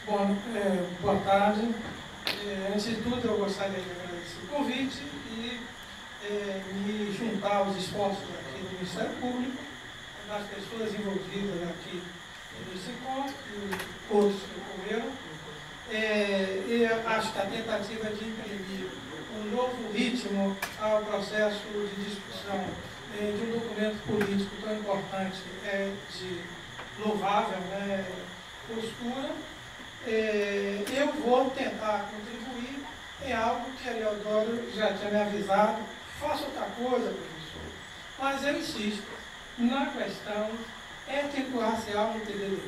Boa tarde. Antes de tudo, eu gostaria de agradecer o convite e me juntar aos esforços aqui do Ministério Público, das pessoas envolvidas aqui nesse encontro e outros que ocorreram. E acho que a tentativa de imprimir um novo ritmo ao processo de discussão de um documento político tão importante é de louvável postura. Eu vou tentar contribuir em algo que a Leodoro já tinha me avisado. Faça outra coisa, professor. Mas eu insisto na questão étnico-racial no TDD.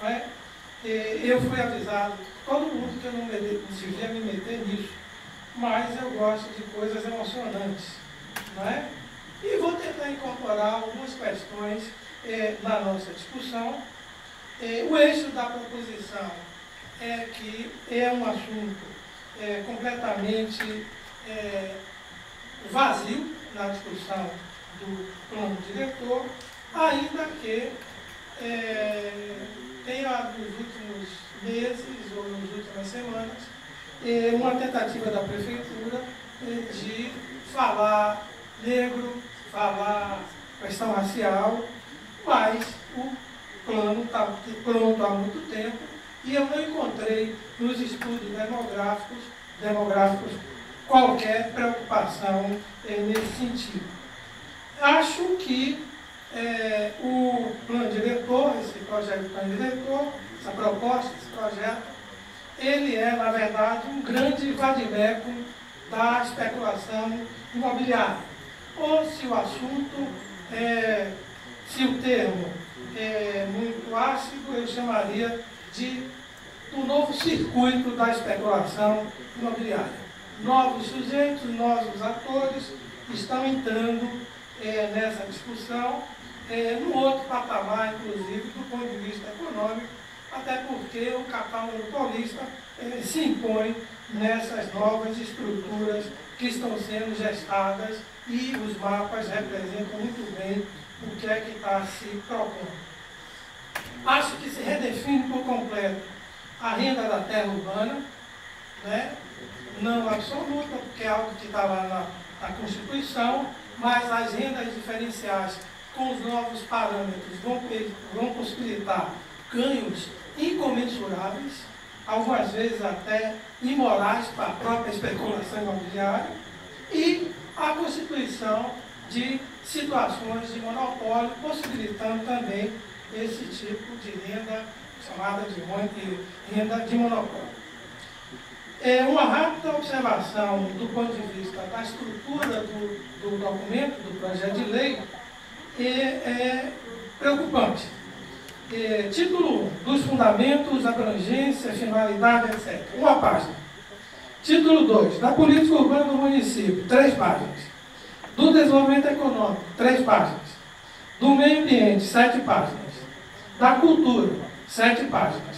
Não é? Eu fui avisado, todo mundo, que eu não devia me meter nisso, mas eu gosto de coisas emocionantes. Não é? E vou tentar incorporar algumas questões na nossa discussão. O eixo da proposição é que é um assunto completamente vazio na discussão do plano diretor, ainda que tenha nos últimos meses ou nas últimas semanas uma tentativa da prefeitura de falar negro, falar questão racial, mas o plano está pronto há muito tempo e eu não encontrei nos estudos demográficos qualquer preocupação nesse sentido. Acho que o plano diretor, esse projeto de plano diretor, essa proposta, esse projeto, ele é, na verdade, um grande vadimeco da especulação imobiliária. Ou, se o assunto, se o termo é muito ácido, eu chamaria do novo circuito da especulação imobiliária. Novos sujeitos, novos atores estão entrando nessa discussão, num outro patamar, inclusive, do ponto de vista econômico, até porque o capital monopolista se impõe nessas novas estruturas que estão sendo gestadas e os mapas representam muito bem o que é que está se propondo. Acho que se redefine por completo a renda da terra urbana, né? Não absoluta, porque é algo que está lá na Constituição, mas as rendas diferenciais com os novos parâmetros vão possibilitar ganhos incomensuráveis, algumas vezes até imorais para a própria especulação imobiliária, e a constituição de situações de monopólio, possibilitando também esse tipo de renda chamada de renda de monopólio. Uma rápida observação do ponto de vista da estrutura do documento, do projeto de lei, é preocupante. Título 1, dos fundamentos, abrangência, finalidade, etc. Uma página. Título 2, da política urbana do município, 3 páginas. Do desenvolvimento econômico, 3 páginas. Do meio ambiente, 7 páginas. Da cultura, 7 páginas.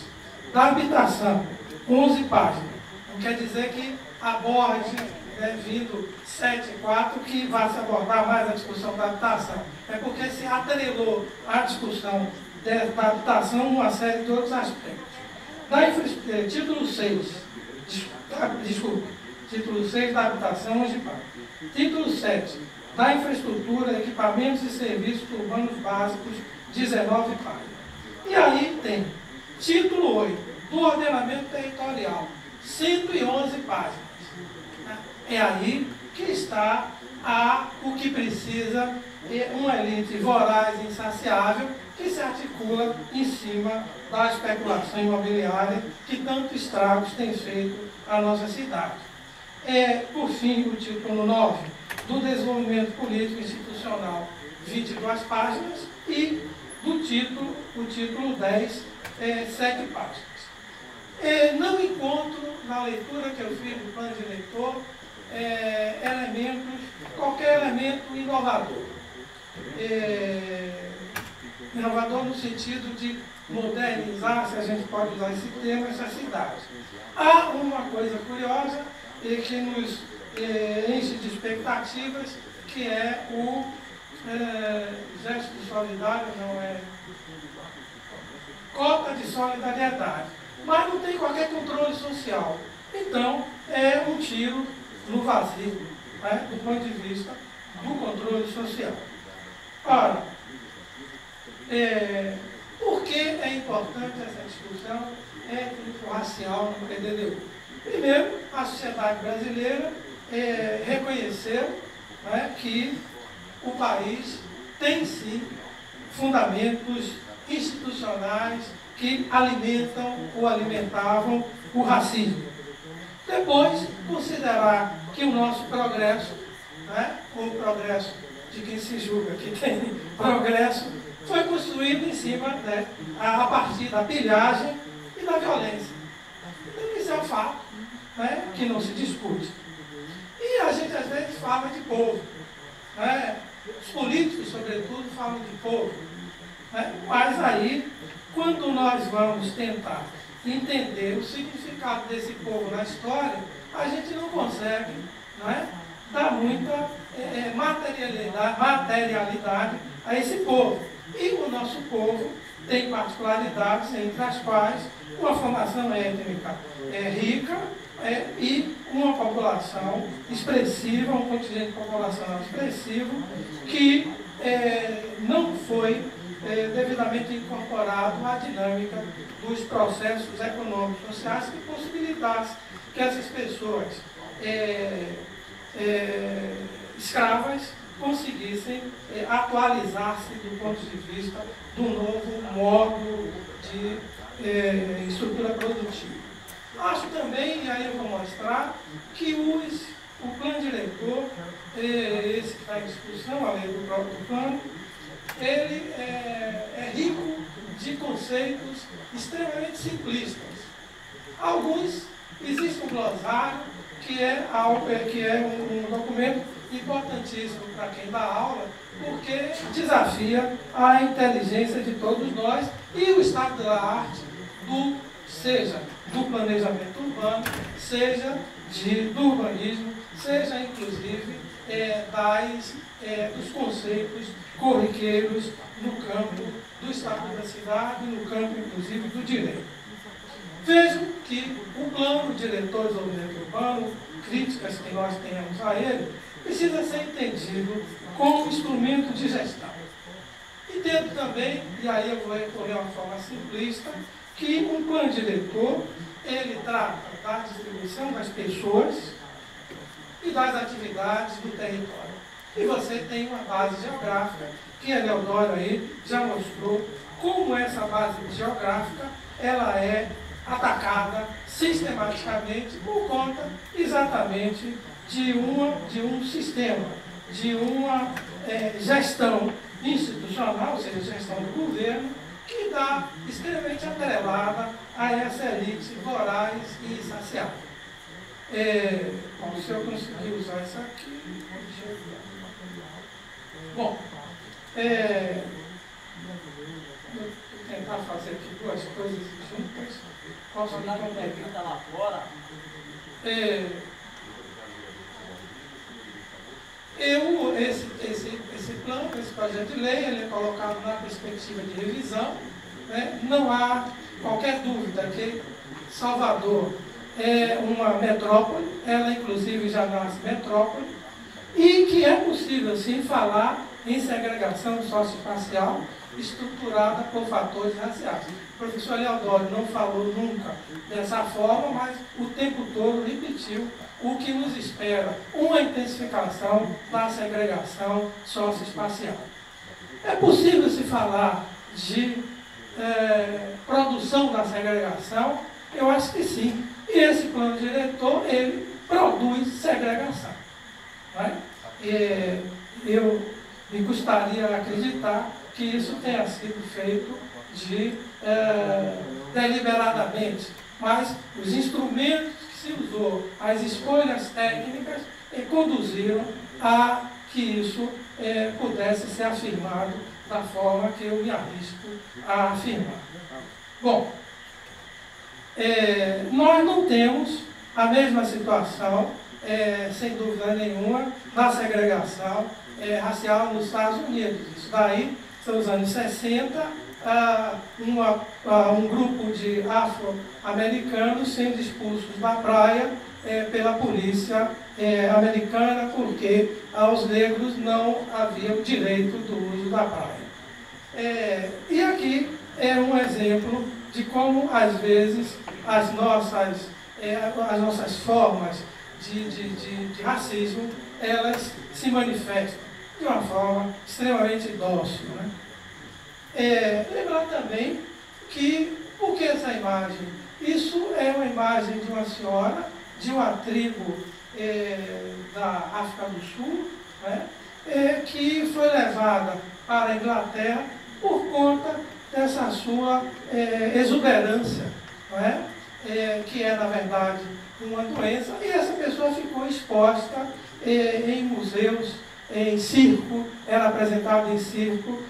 Da habitação, 11 páginas. Não quer dizer que aborde, vindo 7.4, que vai se abordar mais a discussão da habitação. É porque se atrelou à discussão da habitação uma série de outros aspectos. Título 6, título 6 da habitação, 11 páginas. Título 7, da infraestrutura, equipamentos e serviços urbanos básicos, 19 páginas. E aí tem título 8, do ordenamento territorial, 111 páginas. É aí que está o que precisa uma elite voraz e insaciável que se articula em cima da especulação imobiliária que tantos estragos tem feito à nossa cidade. Por fim, o título 9, do desenvolvimento político e institucional, 22 páginas, e o título 10, 7 páginas. Não encontro, na leitura que eu fiz do plano diretor, qualquer elemento inovador. Inovador no sentido de modernizar, se a gente pode usar esse termo, essa cidade. Há uma coisa curiosa que nos enche de expectativas, que é o gesto solidário, não é? Cota de solidariedade. mas não tem qualquer controle social. Então, é um tiro no vazio, né, do ponto de vista do controle social. Ora, por que é importante essa discussão étnico-racial no PDDU? Primeiro, a sociedade brasileira reconheceu, né, que o país tem sim fundamentos institucionais que alimentam ou alimentavam o racismo. Depois, considerar que o nosso progresso, né, o progresso de quem se julga que tem progresso, foi construído em cima, né, a partir da pilhagem e da violência. Então, isso é um fato, né, que não se discute. E a gente, às vezes, fala de povo. Né? Os políticos, sobretudo, falam de povo. Né? Mas aí, quando nós vamos tentar entender o significado desse povo na história, a gente não consegue, não é, dar muita materialidade a esse povo. E o nosso povo tem particularidades, entre as quais uma formação étnica rica e uma população expressiva, um contingente populacional expressivo, que não foi devidamente incorporado à dinâmica dos processos econômicos sociais que possibilitassem que essas pessoas escravas conseguissem atualizar-se do ponto de vista do novo modo de estrutura produtiva. Acho também, e aí eu vou mostrar, que o plano diretor, esse que está em discussão, além do próprio plano, ele é rico de conceitos extremamente simplistas. Alguns, existe um glossário, que é um documento importantíssimo para quem dá aula, porque desafia a inteligência de todos nós e o estado da arte, seja do planejamento urbano, seja do urbanismo, seja inclusive dos conceitos corriqueiros no campo do estado da cidade, no campo inclusive do direito. Vejam que o plano diretor de desenvolvimento urbano, críticas que nós tenhamos a ele, precisa ser entendido como instrumento de gestão. Entendo também, e aí eu vou recorrer a uma forma simplista, que um plano diretor, ele trata da distribuição das pessoas e das atividades do território. E você tem uma base geográfica, que a Leodoro aí já mostrou como essa base geográfica ela é atacada sistematicamente por conta exatamente de um sistema, de uma gestão institucional, ou seja, gestão do governo, que está extremamente atrelada a essa elite voraz e insaciável. Bom, se eu conseguir usar isso aqui... Bom, vou tentar fazer aqui duas coisas juntas. Posso me complicar? Lá fora. Esse plano, esse projeto de lei, ele é colocado na perspectiva de revisão. Né? Não há qualquer dúvida que Salvador é uma metrópole, ela inclusive já nasce metrópole, e que é possível sim falar em segregação socioespacial estruturada por fatores raciais. O professor Leodoro não falou nunca dessa forma, mas o tempo todo repetiu o que nos espera, uma intensificação da segregação socioespacial. É possível se falar de produção da segregação? Eu acho que sim. E esse plano diretor, ele produz segregação. Né? Eu me gostaria de acreditar que isso tenha sido feito deliberadamente, mas os instrumentos que se usou, as escolhas técnicas, conduziram a que isso pudesse ser afirmado da forma que eu me arrisco a afirmar. Bom, nós não temos a mesma situação, sem dúvida nenhuma, da segregação racial nos Estados Unidos. Isso daí são os anos 60 um grupo de afro-americanos sendo expulsos da praia pela polícia americana, porque aos negros não havia o direito do uso da praia. E aqui é um exemplo de como, às vezes, as nossas formas de racismo, elas se manifestam de uma forma extremamente dócil, né? Lembrar também que, por que essa imagem? Isso é uma imagem de uma senhora, de uma tribo da África do Sul, né? Que foi levada para a Inglaterra por conta dessa sua exuberância, não é? Que é, na verdade, uma doença, e essa pessoa ficou exposta em museus, em circo, era apresentada em circo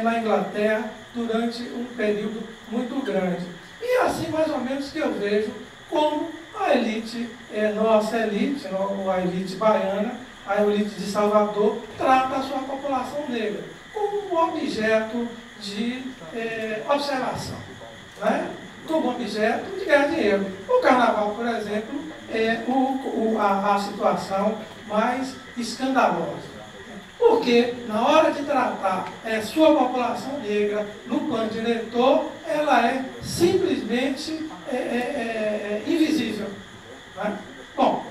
na Inglaterra durante um período muito grande. E assim, mais ou menos, que eu vejo como a elite, nossa elite, a elite baiana, a elite de Salvador, trata a sua população negra como um objeto de observação, né? Como objeto de ganhar dinheiro. O carnaval, por exemplo, é a situação mais escandalosa. Porque, na hora de tratar sua população negra no plano diretor, ela é simplesmente invisível, né? Bom,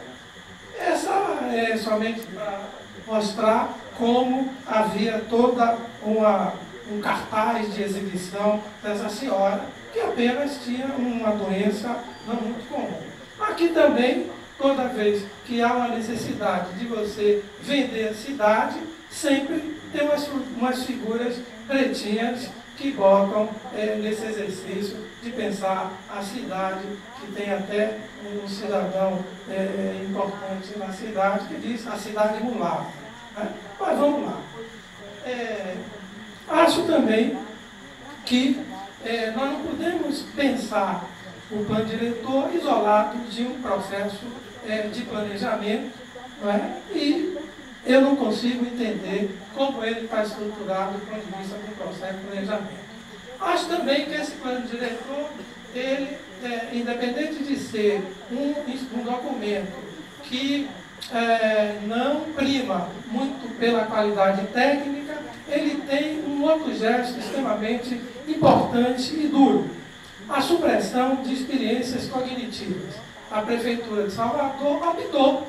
essa é somente para mostrar como havia toda um cartaz de exibição dessa senhora, que apenas tinha uma doença não muito comum. Aqui também, toda vez que há uma necessidade de você vender a cidade, sempre tem umas figuras pretinhas que botam nesse exercício de pensar a cidade, que tem até um cidadão importante na cidade, que diz a cidade mulata, né? Mas vamos lá. Acho também que nós não podemos pensar o plano diretor isolado de um processo de planejamento, não é? E eu não consigo entender como ele está estruturado do ponto de vista do processo de planejamento. Acho também que esse plano diretor, ele, independente de ser um documento que não prima muito pela qualidade técnica, ele tem um outro gesto extremamente importante e duro: a supressão de experiências cognitivas. A Prefeitura de Salvador optou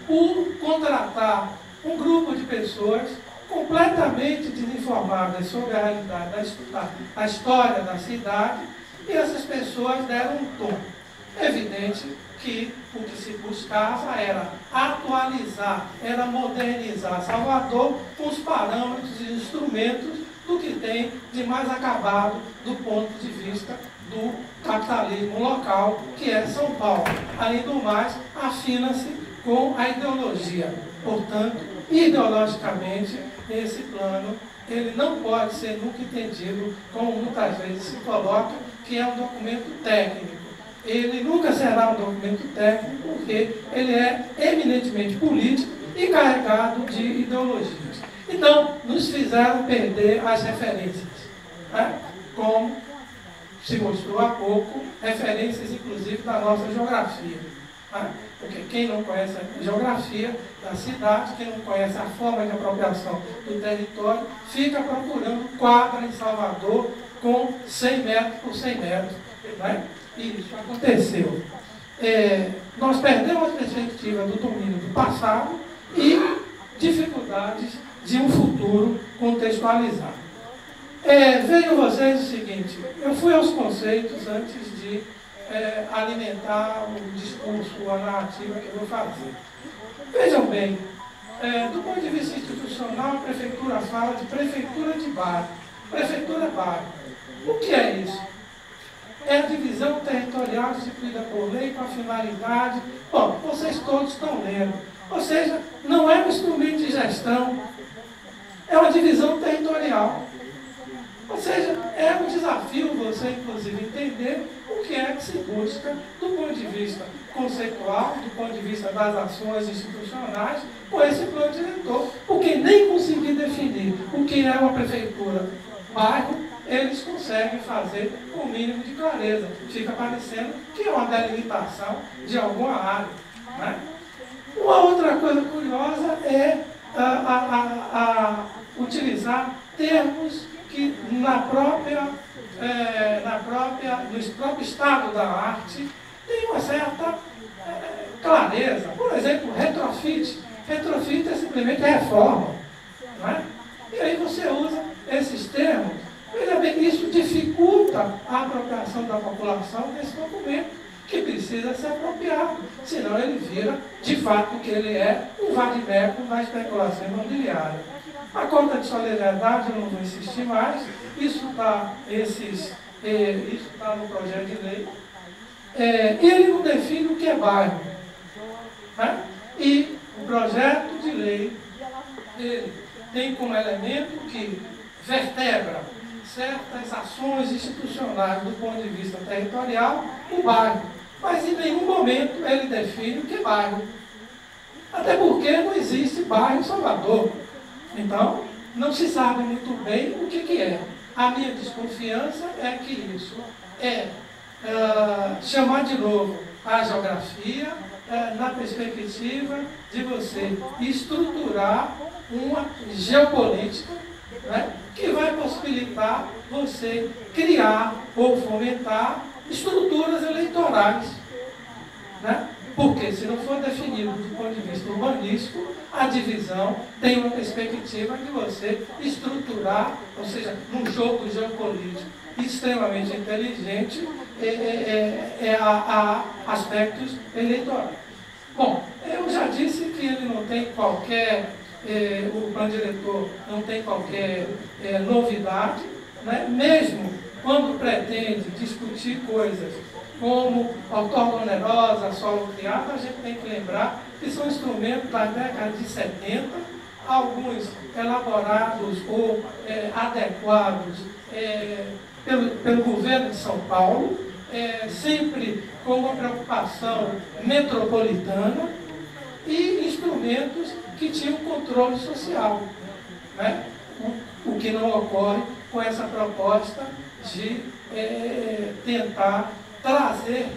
por contratar um grupo de pessoas completamente desinformadas sobre a realidade da história da cidade, e essas pessoas deram um tom. É evidente que o que se buscava era atualizar, era modernizar Salvador com os parâmetros e instrumentos do que tem de mais acabado do ponto de vista do capitalismo local, que é São Paulo. Além do mais, afina-se com a ideologia. Portanto, ideologicamente, esse plano ele não pode ser nunca entendido como muitas vezes se coloca, que é um documento técnico. Ele nunca será um documento técnico, porque ele é eminentemente político e carregado de ideologias. Então, nos fizeram perder as referências, né? Como se mostrou há pouco, referências inclusive da nossa geografia, né? Porque quem não conhece a geografia da cidade, quem não conhece a forma de apropriação do território, fica procurando quadra em Salvador com 100 metros por 100 metros, né? E isso aconteceu. Nós perdemos a perspectiva do domínio do passado e dificuldades de um futuro contextualizado. Vejam vocês o seguinte: eu fui aos conceitos antes de alimentar o discurso, a narrativa que eu vou fazer. Vejam bem, do ponto de vista institucional, a prefeitura fala de prefeitura de bairro, prefeitura bairro. O que é isso? É a divisão territorial instituída por lei com a finalidade... Bom, vocês todos estão lendo. Ou seja, não é um instrumento de gestão, é uma divisão territorial. Ou seja, é um desafio você, inclusive, entender o que é que se busca do ponto de vista conceitual, do ponto de vista das ações institucionais, com esse plano diretor, porque nem consegui definir o que é uma prefeitura bairro, eles conseguem fazer com o mínimo de clareza. Fica parecendo que é uma delimitação de alguma área, né? Uma outra coisa curiosa é utilizar termos que no próprio estado da arte tem uma certa clareza. Por exemplo, retrofit. Retrofit é simplesmente reforma, né? E aí você usa esses termos. Veja bem, isso dificulta a apropriação da população desse documento, que precisa ser apropriado, senão ele vira, de fato, o que ele é, um vade-mecum na especulação imobiliária. A conta de solidariedade, eu não vou insistir mais, isso está no projeto de lei. Ele não define o que é bairro, né? E o projeto de lei, ele tem como elemento que vertebra certas ações institucionais do ponto de vista territorial o bairro, mas em nenhum momento ele define o que é bairro. Até porque não existe bairro em Salvador. Então, não se sabe muito bem o que é. A minha desconfiança é que isso é chamar de novo a geografia na perspectiva de você estruturar uma geopolítica, né, que vai possibilitar você criar ou fomentar estruturas eleitorais, né? Porque se não for definido do ponto de vista urbanístico, a divisão tem uma perspectiva de você estruturar, ou seja, num jogo geopolítico extremamente inteligente, a aspectos eleitorais. Bom, eu já disse que ele não tem qualquer, o plano diretor não tem qualquer novidade, né? Mesmo quando pretende discutir coisas como outorga onerosa, solo criado, a gente tem que lembrar que são instrumentos da década de 70, alguns elaborados ou adequados pelo governo de São Paulo, sempre com uma preocupação metropolitana, e instrumentos que tinham controle social, né? O que não ocorre com essa proposta de tentar trazer,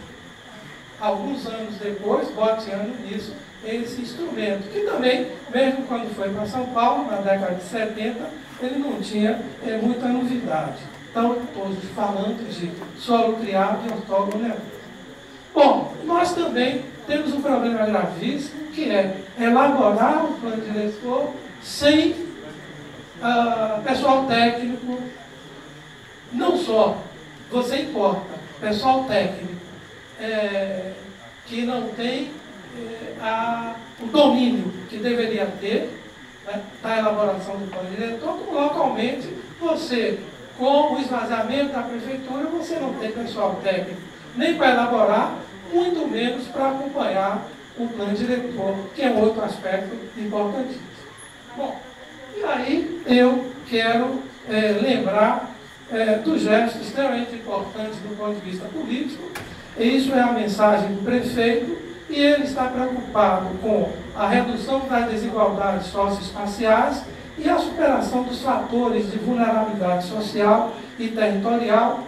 alguns anos depois, boteando nisso, esse instrumento, que também, mesmo quando foi para São Paulo, na década de 70, ele não tinha muita novidade. Então, todos falando de solo criado e outorga onerosa. Bom, nós também temos um problema gravíssimo, que é elaborar o plano diretor sem pessoal técnico. Não só você importa pessoal técnico que não tem o domínio que deveria ter, né, da elaboração do plano diretor, como localmente você, com o esvaziamento da prefeitura, você não tem pessoal técnico nem para elaborar, muito menos para acompanhar o plano diretor, que é outro aspecto importantíssimo. Bom, e aí eu quero lembrar do gesto extremamente importante do ponto de vista político, e isso é a mensagem do prefeito, e ele está preocupado com a redução das desigualdades socioespaciais e a superação dos fatores de vulnerabilidade social e territorial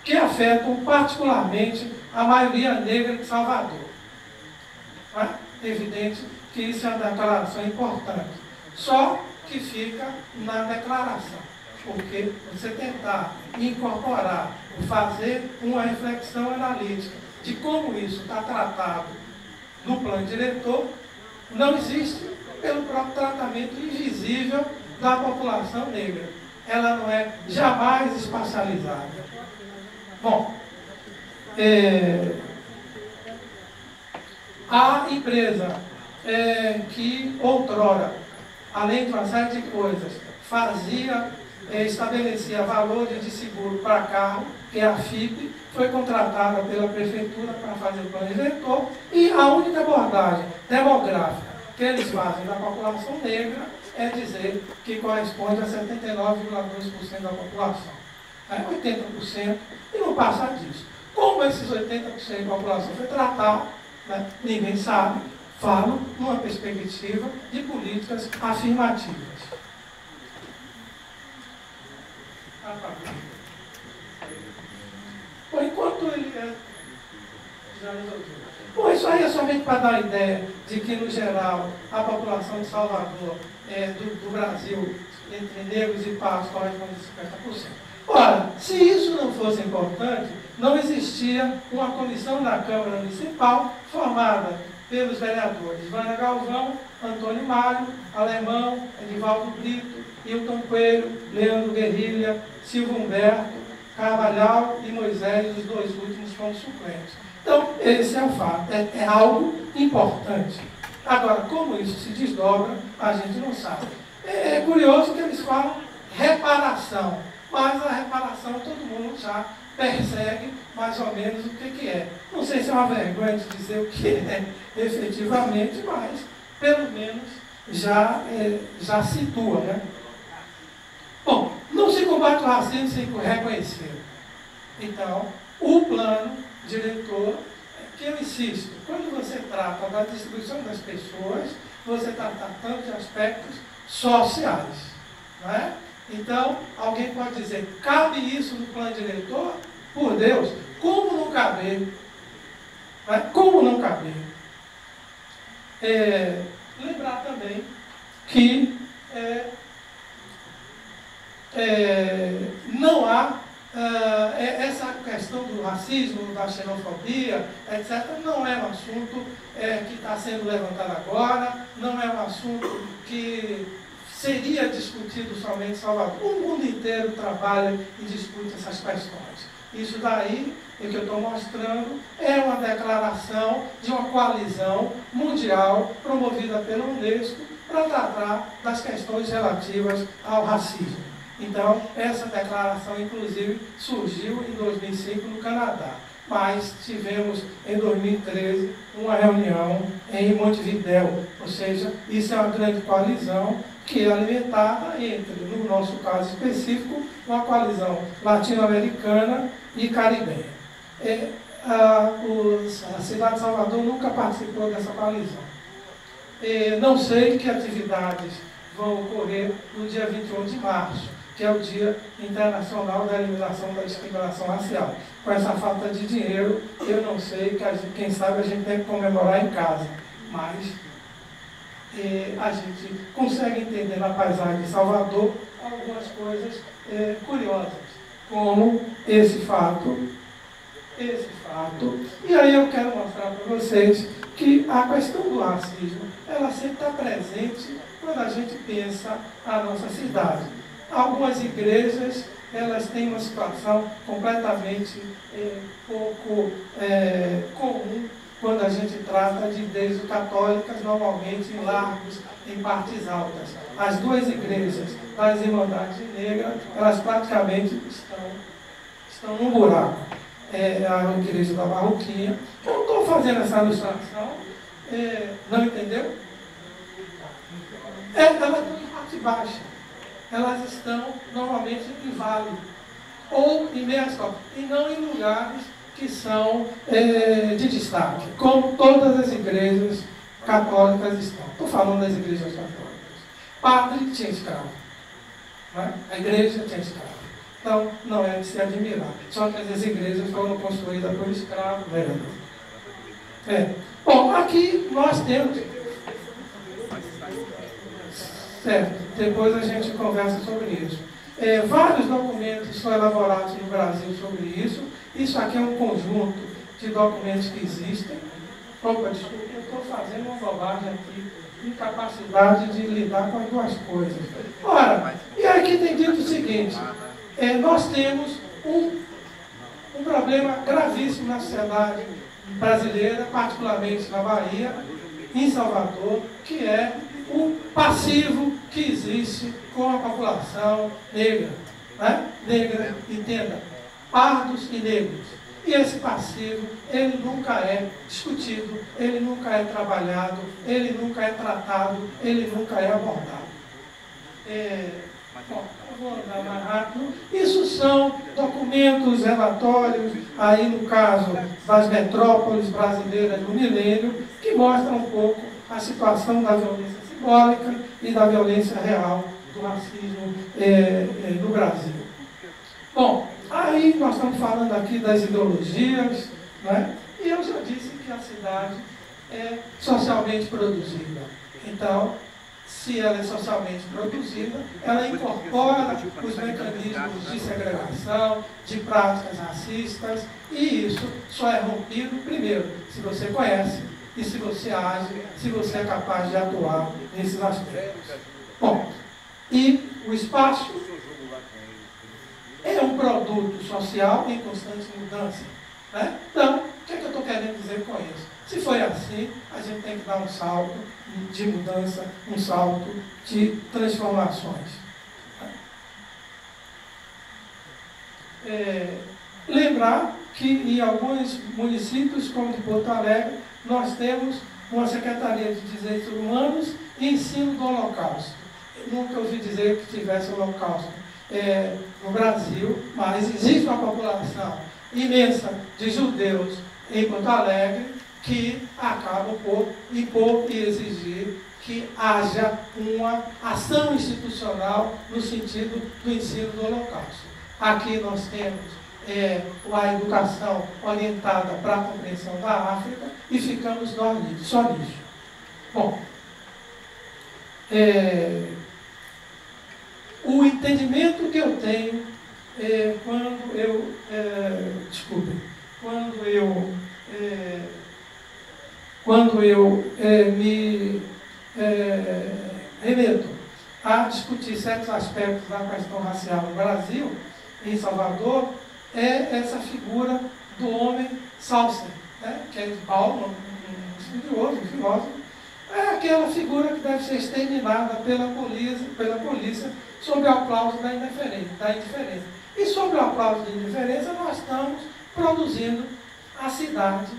que afetam particularmente a maioria negra de Salvador. É evidente que isso é uma declaração importante, só que fica na declaração, porque você tentar incorporar, fazer uma reflexão analítica de como isso está tratado no plano diretor, não existe pelo próprio tratamento invisível da população negra. Ela não é jamais espacializada. Bom, a empresa que outrora, além de uma série de coisas, estabelecia valores de seguro para carro, que é a FIP, foi contratada pela prefeitura para fazer o plano diretor, e a única abordagem demográfica que eles fazem da população negra é dizer que corresponde a 79,2% da população. 80%, e não passa disso. Como esses 80% da população foi tratada, né, ninguém sabe. Falo numa perspectiva de políticas afirmativas. Bom, enquanto ele já resolveu. Bom, isso aí é somente para dar a ideia de que, no geral, a população de Salvador, do Brasil, entre negros e pardos, corresponde a 50%. Ora, se isso não fosse importante, não existia uma comissão da Câmara Municipal formada pelos vereadores Vânia Galvão, Antônio Mário, Alemão, Edivaldo Brito, Hilton Coelho, Leandro Guerrilha, Silvio Humberto, Carvalhal e Moisés, os dois últimos foram suplentes. Então, esse é o fato, é algo importante. Agora, como isso se desdobra, a gente não sabe. É curioso que eles falam reparação, mas a reparação todo mundo já persegue mais ou menos o que é. Não sei se é uma vergonha de dizer o que é efetivamente, mas pelo menos já situa, né? Bom, não se combate o racismo sem reconhecer. Então, o plano diretor, que eu insisto, quando você trata da distribuição das pessoas, você está tratando de aspectos sociais, não é? Então, alguém pode dizer, cabe isso no plano diretor? Por Deus, como não caber? Não é? Como não caber? Lembrar também que não há essa questão do racismo, da xenofobia, etc., não é um assunto que está sendo levantado agora, não é um assunto que seria discutido somente em Salvador. O mundo inteiro trabalha e discute essas questões. Isso daí, o que eu estou mostrando, é uma declaração de uma coalizão mundial promovida pela Unesco para tratar das questões relativas ao racismo. Então, essa declaração, inclusive, surgiu em 2005 no Canadá. Mas tivemos, em 2013, uma reunião em Montevidéu. Ou seja, isso é uma grande coalizão que é alimentada entre, no nosso caso específico, uma coalizão latino-americana e caribenha. A cidade de Salvador nunca participou dessa coalizão. Não sei que atividades vão ocorrer no dia 21 de março, que é o Dia Internacional da Eliminação da Discriminação Racial. Com essa falta de dinheiro, eu não sei, quem sabe a gente tem que comemorar em casa, mas a gente consegue entender na paisagem de Salvador algumas coisas curiosas, como esse fato. E aí eu quero mostrar para vocês que a questão do racismo, ela sempre está presente quando a gente pensa a nossa cidade. Algumas igrejas, elas têm uma situação completamente pouco comum quando a gente trata de igrejas católicas, normalmente em largos, em partes altas. As duas igrejas das Irmandades Negras, elas praticamente estão num buraco. A igreja da Barroquinha. Eu não estou fazendo essa ilustração, não entendeu? Elas estão em parte baixa. Elas estão normalmente em vale, ou em meias costas, e não em lugares que são de destaque, como todas as igrejas católicas estão. Estou falando das igrejas católicas. Padre tinha escravo, né? A igreja tinha escravo. Então, não é de se admirar. Só que as igrejas foram construídas por escravos, vereador. Bom, aqui nós temos... Certo, depois a gente conversa sobre isso. Vários documentos são elaborados no Brasil sobre isso. Isso aqui é um conjunto de documentos que existem. Opa, desculpa, eu estou fazendo uma bobagem aqui, incapacidade de lidar com as duas coisas. Ora, e aqui tem dito o seguinte, nós temos um problema gravíssimo na sociedade brasileira, particularmente na Bahia, em Salvador, que é o passivo que existe com a população negra, né? Negra, entenda, pardos e negros. E esse passivo, ele nunca é discutido, ele nunca é trabalhado, ele nunca é tratado, ele nunca é abordado. Bom, eu vou andar mais rápido. Isso são documentos, relatórios, aí no caso das metrópoles brasileiras do milênio, que mostram um pouco a situação da violência simbólica e da violência real do racismo no Brasil. Bom, aí nós estamos falando aqui das ideologias, né? E eu já disse que a cidade é socialmente produzida. Então, se ela é socialmente produzida, ela incorpora os mecanismos de segregação, de práticas racistas, e isso só é rompido, primeiro, se você conhece e se você age, se você é capaz de atuar nesses aspectos. Bom, e o espaço é um produto social em constante mudança, né? Então, o que é que eu estou querendo dizer com isso? Se foi assim, a gente tem que dar um salto de mudança, um salto de transformações. Lembrar que em alguns municípios, como de Porto Alegre, nós temos uma Secretaria de Direitos Humanos e Ensino do Holocausto. Eu nunca ouvi dizer que tivesse Holocausto no Brasil, mas existe uma população imensa de judeus em Porto Alegre que acabam por impor e exigir que haja uma ação institucional no sentido do ensino do Holocausto. Aqui nós temos a educação orientada para a compreensão da África e ficamos só nisso. Bom, o entendimento que eu tenho quando eu me remeto a discutir certos aspectos da questão racial no Brasil, em Salvador, é essa figura do homem Saucer, né, que é de Paulo, um estudioso, um filósofo. É aquela figura que deve ser exterminada pela polícia sob o aplauso da indiferença. E sob o aplauso da indiferença, nós estamos produzindo a cidade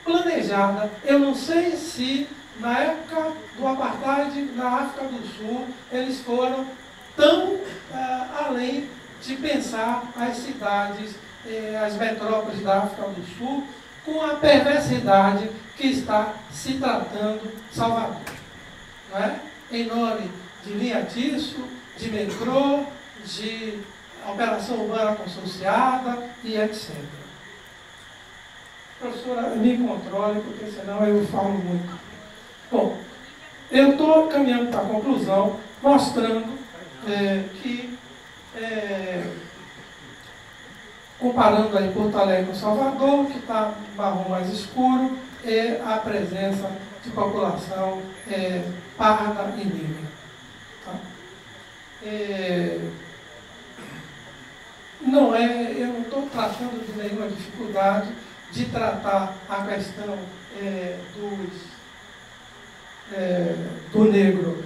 planejada. Eu não sei se na época do apartheid na África do Sul eles foram tão além de pensar as cidades, as metrópoles da África do Sul com a perversidade que está se tratando Salvador. Não é? Em nome de linha disso, de metrô, de operação urbana consorciada e etc. Professora, me controle, porque senão eu falo muito. Bom, eu estou caminhando para a conclusão, mostrando que, comparando aí Porto Alegre com Salvador, que está marrom mais escuro, é a presença de população parda e negra. Tá? Eu não estou tratando de nenhuma dificuldade de tratar a questão do negro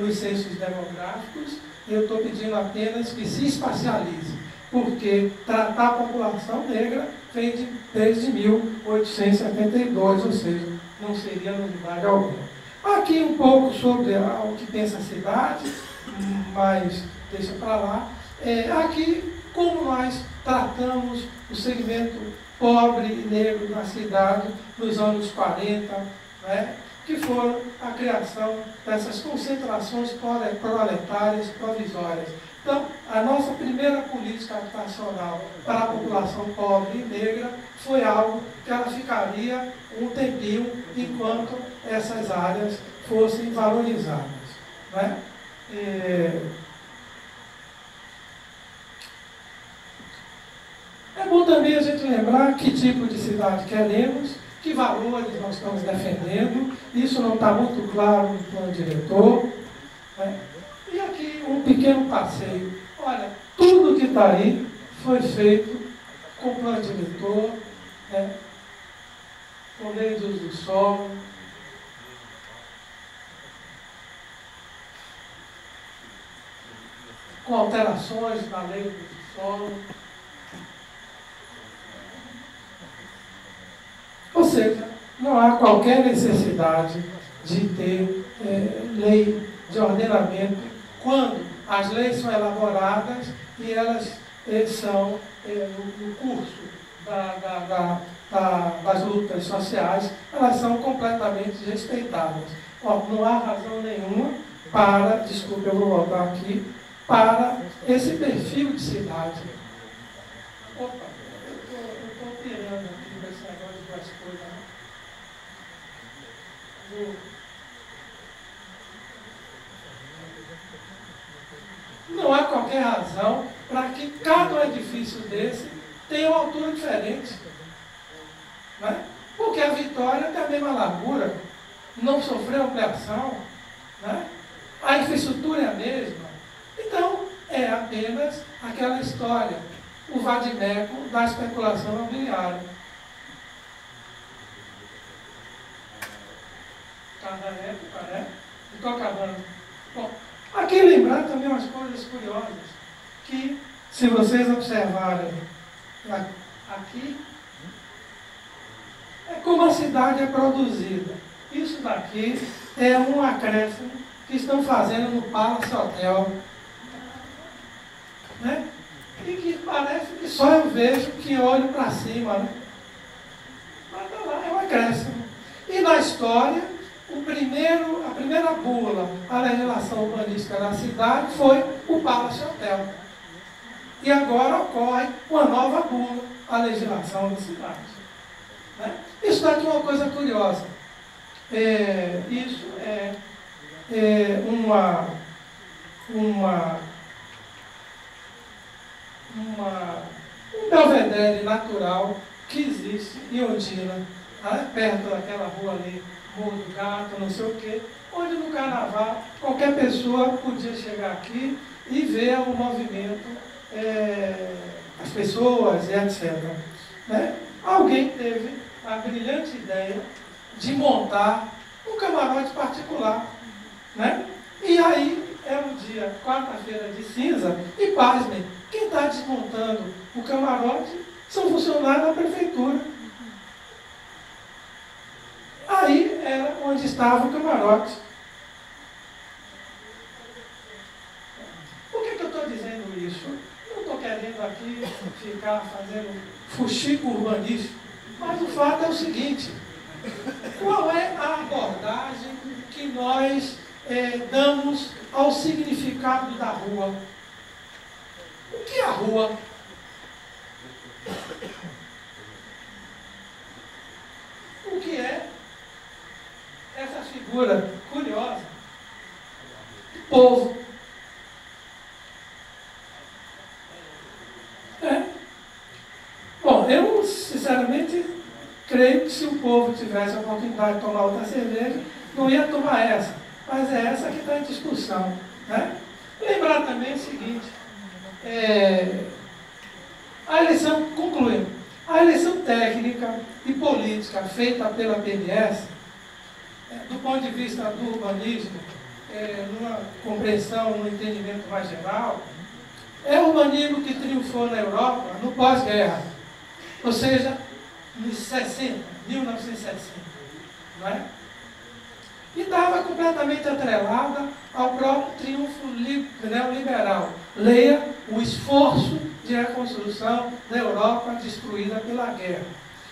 nos censos demográficos. Eu estou pedindo apenas que se espacialize, porque tratar a população negra vem desde 1872, ou seja, não seria novidade alguma. Aqui um pouco sobre o que pensa a cidade, mas deixa para lá. Aqui, como nós tratamos o segmento pobre e negro na cidade nos anos 40, né, que foram a criação dessas concentrações proletárias provisórias. Então, a nossa primeira política habitacional para a população pobre e negra foi algo que ela ficaria um tempinho enquanto essas áreas fossem valorizadas. Né? É bom também a gente lembrar que tipo de cidade queremos, que valores nós estamos defendendo. Isso não está muito claro no plano diretor. Né? E aqui um pequeno passeio. Olha, tudo que está aí foi feito com plano diretor, né? Com lei de uso do solo, com alterações na lei do uso do solo. Ou seja, não há qualquer necessidade de ter lei de ordenamento quando as leis são elaboradas e elas são no curso das lutas sociais, elas são completamente respeitadas. Não há razão nenhuma para, desculpe, eu vou voltar aqui, para esse perfil de cidade. Opa, eu estou pirando aqui com esse negócio de duas coisas, né? Não há qualquer razão para que cada edifício desse tenha uma altura diferente. Né? Porque a Vitória tem a mesma largura, não sofreu ampliação, né? A infraestrutura é a mesma. Então, é apenas aquela história, o vadimeco da especulação imobiliária. Cada época, né? Estou acabando. Bom, aqui lembrar também umas coisas curiosas, que, se vocês observarem aqui, é como a cidade é produzida. Isso daqui é um acréscimo que estão fazendo no Palace Hotel, né? E que parece que só eu vejo que olho para cima, né? Mas tá lá, é um acréscimo. E na história, a primeira bula à legislação urbanística da cidade foi o Palace Hotel. E agora ocorre uma nova bula à legislação da cidade. Né? Isso daqui é uma coisa curiosa. Isso é um belvedere natural que existe em Ondina, né? Perto daquela rua ali, Morro do Gato, não sei o quê, onde no carnaval qualquer pessoa podia chegar aqui e ver o movimento, as pessoas e etc. Né? Alguém teve a brilhante ideia de montar um camarote particular. Né? E aí era um dia, quarta-feira de cinza, e pasmem, quem está desmontando o camarote são funcionários da prefeitura. Aí era onde estava o camarote. Por que eu estou dizendo isso? Não estou querendo aqui ficar fazendo fuxico urbanístico, mas o fato é o seguinte: qual é a abordagem que nós damos ao significado da rua? O que é a rua? O que é essa figura curiosa do povo? Bom, eu sinceramente creio que se o povo tivesse a oportunidade de tomar outra cerveja, não ia tomar essa, mas é essa que está em discussão. Né? Lembrar também o seguinte, a eleição, concluindo, a eleição técnica e política feita pela PNS, do ponto de vista do urbanismo, numa compreensão, num entendimento mais geral, é o urbanismo que triunfou na Europa no pós-guerra, ou seja, nos 60, 1960, não é? E estava completamente atrelada ao próprio triunfo neoliberal. Leia o esforço de reconstrução da Europa destruída pela guerra.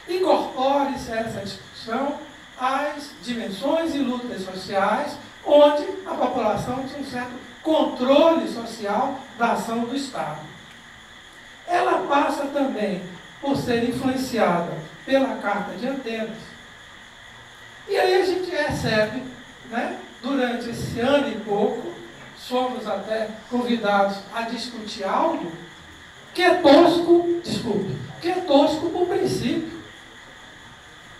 Incorpore-se a essa discussão as dimensões e lutas sociais, onde a população tinha um certo controle social da ação do Estado. Ela passa também por ser influenciada pela Carta de Atenas. E aí a gente recebe, né, durante esse ano e pouco, somos até convidados a discutir algo que é tosco, que é tosco por princípio,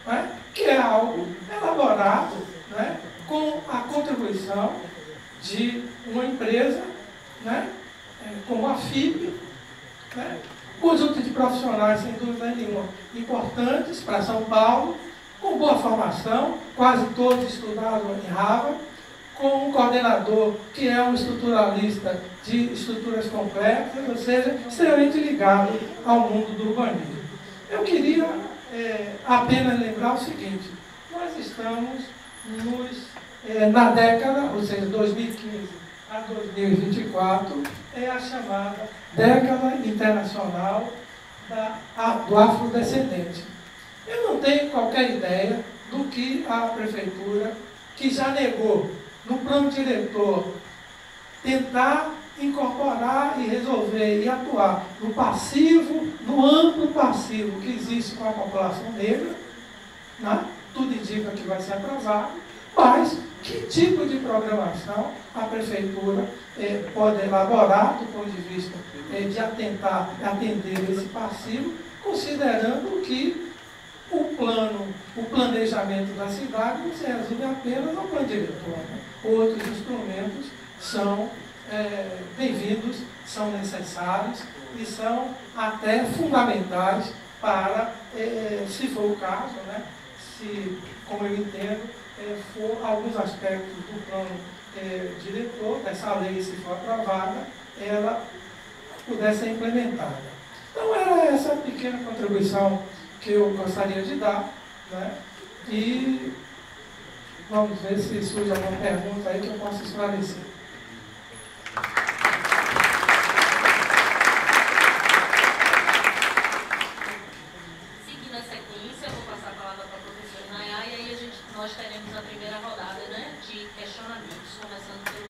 né, que é algo elaborado, né, com a contribuição de uma empresa, né, como a FIP, né, conjunto de profissionais, sem dúvida nenhuma, importantes para São Paulo, com boa formação, quase todos estudaram em Harvard, com um coordenador que é um estruturalista de estruturas complexas, ou seja, extremamente ligado ao mundo do urbanismo. Eu queria apenas lembrar o seguinte: nós estamos na década, ou seja, 2015 a 2024, é a chamada década internacional do afrodescendente. Eu não tenho qualquer ideia do que a prefeitura, que já negou no plano diretor tentar incorporar e resolver e atuar no passivo, no amplo passivo que existe com a população negra, né? Tudo indica que vai ser aprovado, mas que tipo de programação a Prefeitura pode elaborar do ponto de vista de atender esse passivo, considerando que o planejamento da cidade não se resume apenas ao plano diretor, né? Outros instrumentos são bem-vindos, são necessários e são até fundamentais para, se for o caso, né? Se, como eu entendo, for alguns aspectos do plano diretor, dessa lei, se for aprovada, ela puder ser implementada. Então, era essa pequena contribuição que eu gostaria de dar, né? E vamos ver se surge alguma pergunta aí que eu possa esclarecer. Seguindo a sequência, eu vou passar a palavra para a professora Nayá, e aí nós teremos a primeira rodada, né, de questionamentos, começando pelo